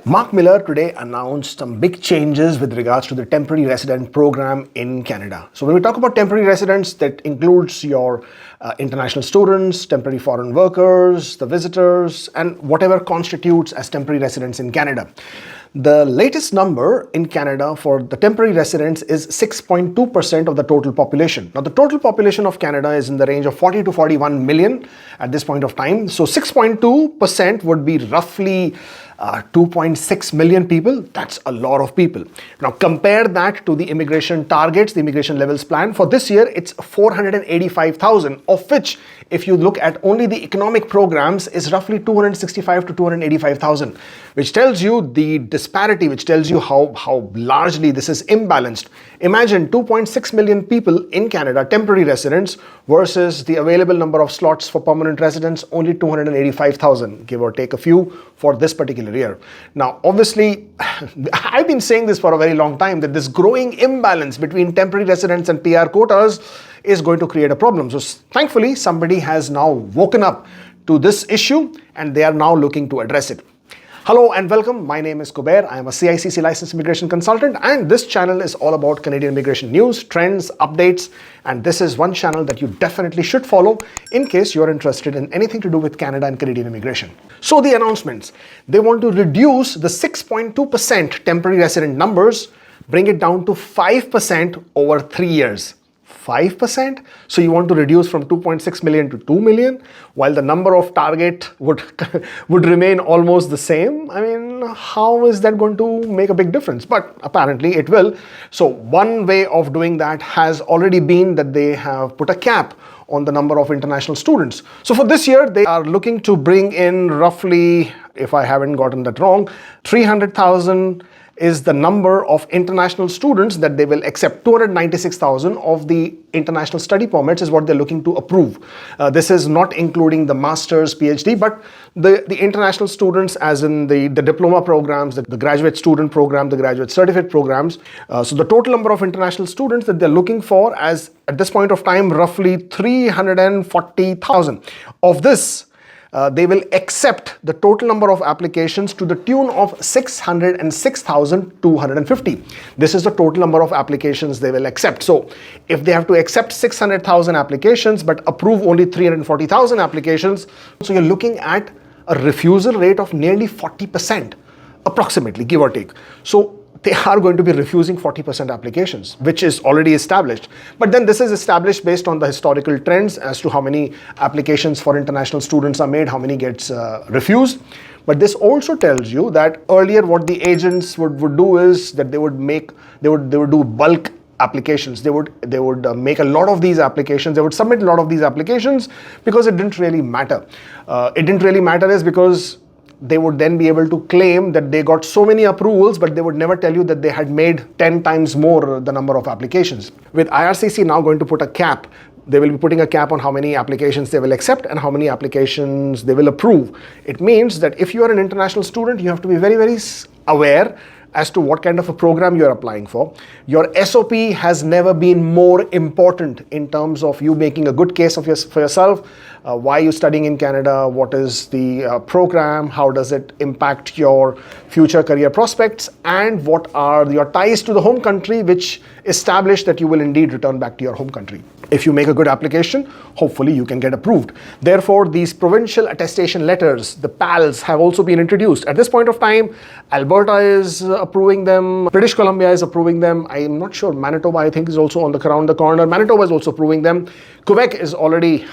Mark Miller today announced some big changes with regards to the temporary resident program in Canada. So when we talk about temporary residents, that includes your international students, temporary foreign workers, the visitors, and whatever constitutes as temporary residents in Canada. The latest number in Canada for the temporary residents is 6.2% of the total population. Now, the total population of Canada is in the range of 40 to 41 million at this point of time. So 6.2% would be roughly 2.6 million people. That's a lot of people. Now compare that to the immigration targets, the immigration levels plan. For this year, it's 485,000, of which if you look at only the economic programs is roughly 265 to 285,000, which tells you the disparity, which tells you how largely this is imbalanced. Imagine 2.6 million people in Canada, temporary residents, versus the available number of slots for permanent residents, only 285,000, give or take a few for this particular year. Now, obviously, I've been saying this for a very long time, that this growing imbalance between temporary residents and PR quotas is going to create a problem. So thankfully, somebody has now woken up to this issue and they are now looking to address it. Hello and welcome. My name is Kubeir. I am a CEC licensed immigration consultant, and this channel is all about Canadian immigration news, trends, updates, and this is one channel that you definitely should follow in case you're interested in anything to do with Canada and Canadian immigration. So the announcements, they want to reduce the 6.2% temporary resident numbers, bring it down to 5% over 3 years. 5%? So you want to reduce from 2.6 million to 2 million, while the number of target would remain almost the same. I mean, how is that going to make a big difference? But apparently it will. So one way of doing that has already been that they have put a cap on the number of international students. So for this year, they are looking to bring in roughly, if I haven't gotten that wrong, 300,000 is the number of international students that they will accept. 296,000 of the international study permits is what they're looking to approve. This is not including the master's, PhD, but the international students, as in the diploma programs, the graduate student program, the graduate certificate programs. So the total number of international students that they're looking for, as at this point of time, roughly 340,000. Of this, they will accept the total number of applications to the tune of 606,250. This is the total number of applications they will accept. So if they have to accept 600,000 applications but approve only 340,000 applications, so you're looking at a refusal rate of nearly 40%, approximately, give or take. So they are going to be refusing 40% applications, which is already established. But then this is established based on the historical trends as to how many applications for international students are made, how many gets refused. But this also tells you that earlier what the agents would do is that they would do bulk applications. They would make a lot of these applications. They would submit a lot of these applications because it didn't really matter. It didn't really matter is because they would then be able to claim that they got so many approvals, but they would never tell you that they had made 10 times more the number of applications. With IRCC now going to put a cap, they will be putting a cap on how many applications they will accept and how many applications they will approve. It means that if you are an international student, you have to be very, very aware as to what kind of a program you're applying for. Your SOP has never been more important in terms of you making a good case for yourself. Why are you studying in Canada? What is the program? How does it impact your future career prospects? And what are your ties to the home country, which establish that you will indeed return back to your home country. If you make a good application, hopefully you can get approved. Therefore, these provincial attestation letters, the PALs, have also been introduced. At this point of time, Alberta is approving them. British Columbia is approving them. I am not sure. Manitoba, I think, is also around the corner. Manitoba is also approving them. Quebec was already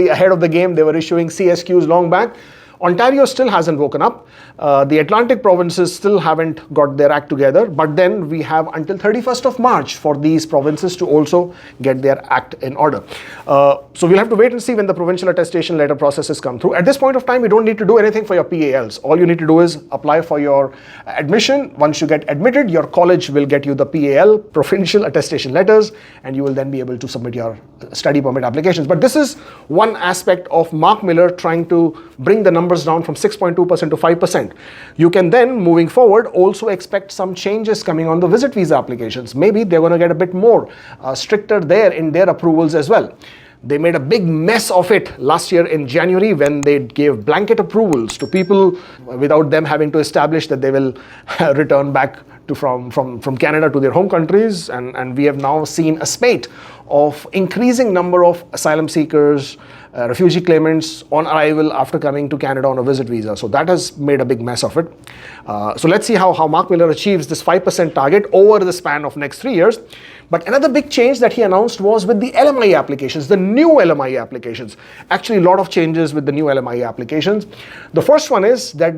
ahead of the game. They were issuing CSQs long back. Ontario still hasn't woken up. The Atlantic provinces still haven't got their act together, but then we have until 31st of March for these provinces to also get their act in order. So we'll have to wait and see when the provincial attestation letter processes come through. At this point of time, you don't need to do anything for your PALs. All you need to do is apply for your admission. Once you get admitted, your college will get you the PAL, provincial attestation letters, and you will then be able to submit your study permit applications. But this is one aspect of Mark Miller trying to bring the numbers down from 6.2% to 5%. You can then, moving forward, also expect some changes coming on the visit visa applications. Maybe they're going to get a bit more stricter there in their approvals as well. They made a big mess of it last year in January when they gave blanket approvals to people without them having to establish that they will return back from Canada to their home countries. And we have now seen a spate of increasing number of asylum seekers, refugee claimants on arrival after coming to Canada on a visit visa. So that has made a big mess of it. So let's see how Mark Miller achieves this 5% target over the span of next 3 years. But another big change that he announced was with the LMIA applications, the new LMIA applications. Actually, a lot of changes with the new LMIA applications. The first one is that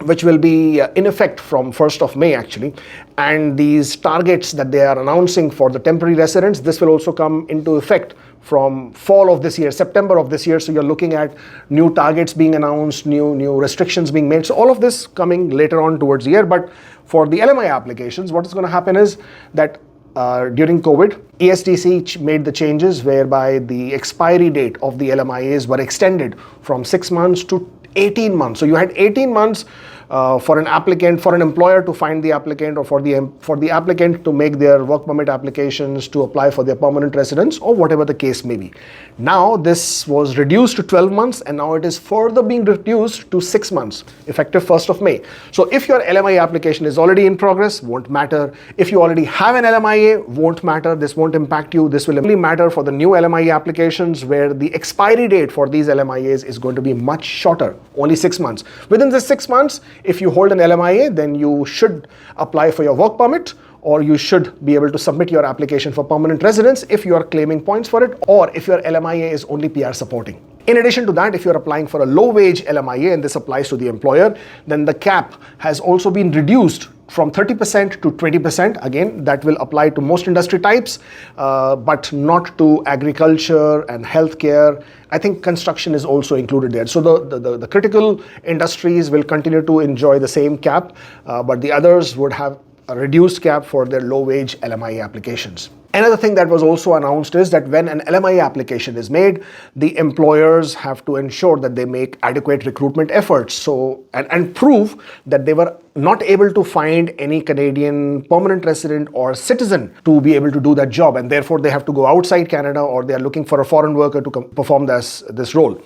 which will be in effect from 1st of May actually. And these targets that they are announcing for the temporary residents, this will also come into effect from fall of this year, September of this year. So you're looking at new targets being announced, new restrictions being made. So all of this coming later on towards the year. But for the LMIA applications, what is going to happen is that during COVID, ESDC made the changes whereby the expiry date of the LMIAs were extended from 6 months to 18 months. So you had 18 months for an applicant, for an employer to find the applicant, or for the applicant to make their work permit applications, to apply for their permanent residence, or whatever the case may be. Now this was reduced to 12 months, and now it is further being reduced to 6 months, effective 1st of May. So if your LMIA application is already in progress, won't matter. If you already have an LMIA, won't matter. This won't impact you. This will only matter for the new LMIA applications, where the expiry date for these LMIAs is going to be much shorter, only 6 months. Within this 6 months, if you hold an LMIA, then you should apply for your work permit, or you should be able to submit your application for permanent residence if you are claiming points for it, or if your LMIA is only PR supporting. In addition to that, if you're applying for a low-wage LMIA, and this applies to the employer, then the cap has also been reduced from 30% to 20%. Again, that will apply to most industry types, but not to agriculture and healthcare. I think construction is also included there. So the critical industries will continue to enjoy the same cap, but the others would have a reduced cap for their low-wage LMIA applications. Another thing that was also announced is that when an LMIA application is made, the employers have to ensure that they make adequate recruitment efforts, and prove that they were not able to find any Canadian permanent resident or citizen to be able to do that job, and therefore they have to go outside Canada, or they are looking for a foreign worker to perform this role.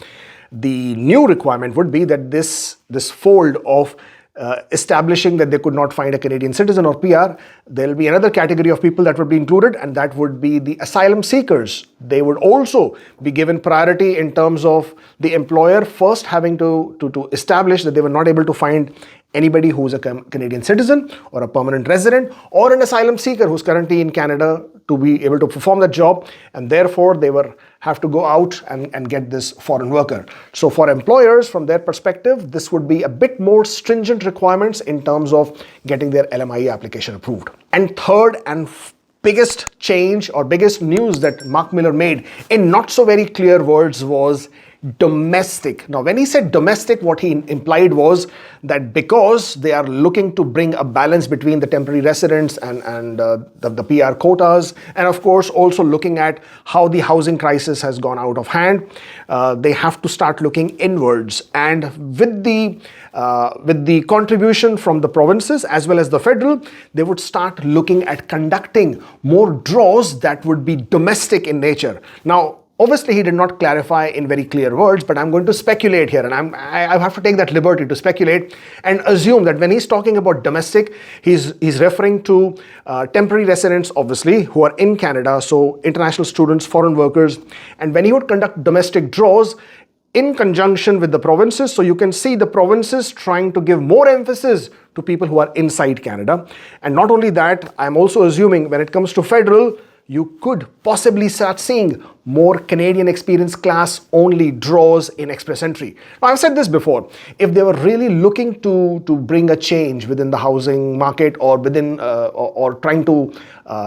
The new requirement would be that this fold of establishing that they could not find a Canadian citizen or PR, there will be another category of people that would be included, and that would be the asylum seekers. They would also be given priority in terms of the employer first having to establish that they were not able to find anybody who's a Canadian citizen or a permanent resident or an asylum seeker who's currently in Canada to be able to perform that job, and therefore they have to go out and get this foreign worker. So for employers, from their perspective, this would be a bit more stringent requirements in terms of getting their LMIA application approved. And third and biggest change or biggest news that Mark Miller made in not so very clear words was domestic. Now, when he said domestic, what he implied was that because they are looking to bring a balance between the temporary residents and the PR quotas, and of course also looking at how the housing crisis has gone out of hand, they have to start looking inwards. And with the contribution from the provinces as well as the federal, they would start looking at conducting more draws that would be domestic in nature. Now, obviously, he did not clarify in very clear words, but I'm going to speculate here, and I have to take that liberty to speculate and assume that when he's talking about domestic, he's referring to temporary residents, obviously, who are in Canada, so international students, foreign workers, and when he would conduct domestic draws in conjunction with the provinces, so you can see the provinces trying to give more emphasis to people who are inside Canada. And not only that, I'm also assuming when it comes to federal, you could possibly start seeing more Canadian experience class only draws in express entry. Now, I've said this before, if they were really looking to bring a change within the housing market or within or trying to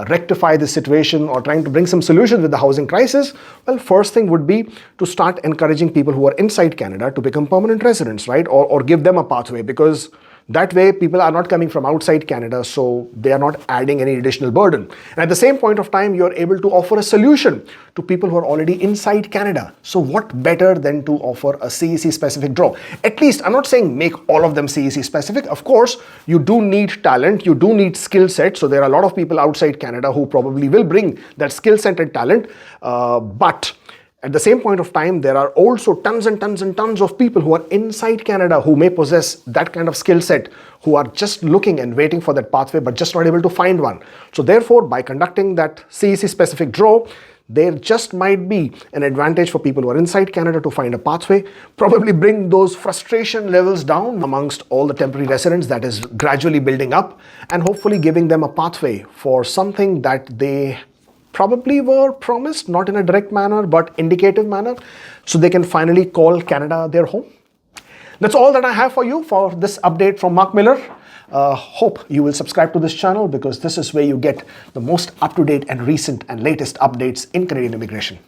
rectify the situation or trying to bring some solutions with the housing crisis, well, first thing would be to start encouraging people who are inside Canada to become permanent residents, right? Or give them a pathway, because That way, people are not coming from outside Canada, so they are not adding any additional burden. And at the same point of time, you're able to offer a solution to people who are already inside Canada. So what better than to offer a CEC specific draw? At least, I'm not saying make all of them CEC specific. Of course, you do need talent, you do need skill set. So there are a lot of people outside Canada who probably will bring that skill set and talent, but at the same point of time, there are also tons and tons and tons of people who are inside Canada who may possess that kind of skill set, who are just looking and waiting for that pathway but just not able to find one. So therefore, by conducting that CEC specific draw, there just might be an advantage for people who are inside Canada to find a pathway, probably bring those frustration levels down amongst all the temporary residents that is gradually building up, and hopefully giving them a pathway for something that they probably were promised, not in a direct manner, but indicative manner, so they can finally call Canada their home. That's all that I have for you for this update from Mark Miller. Hope you will subscribe to this channel, because this is where you get the most up-to-date and recent and latest updates in Canadian immigration.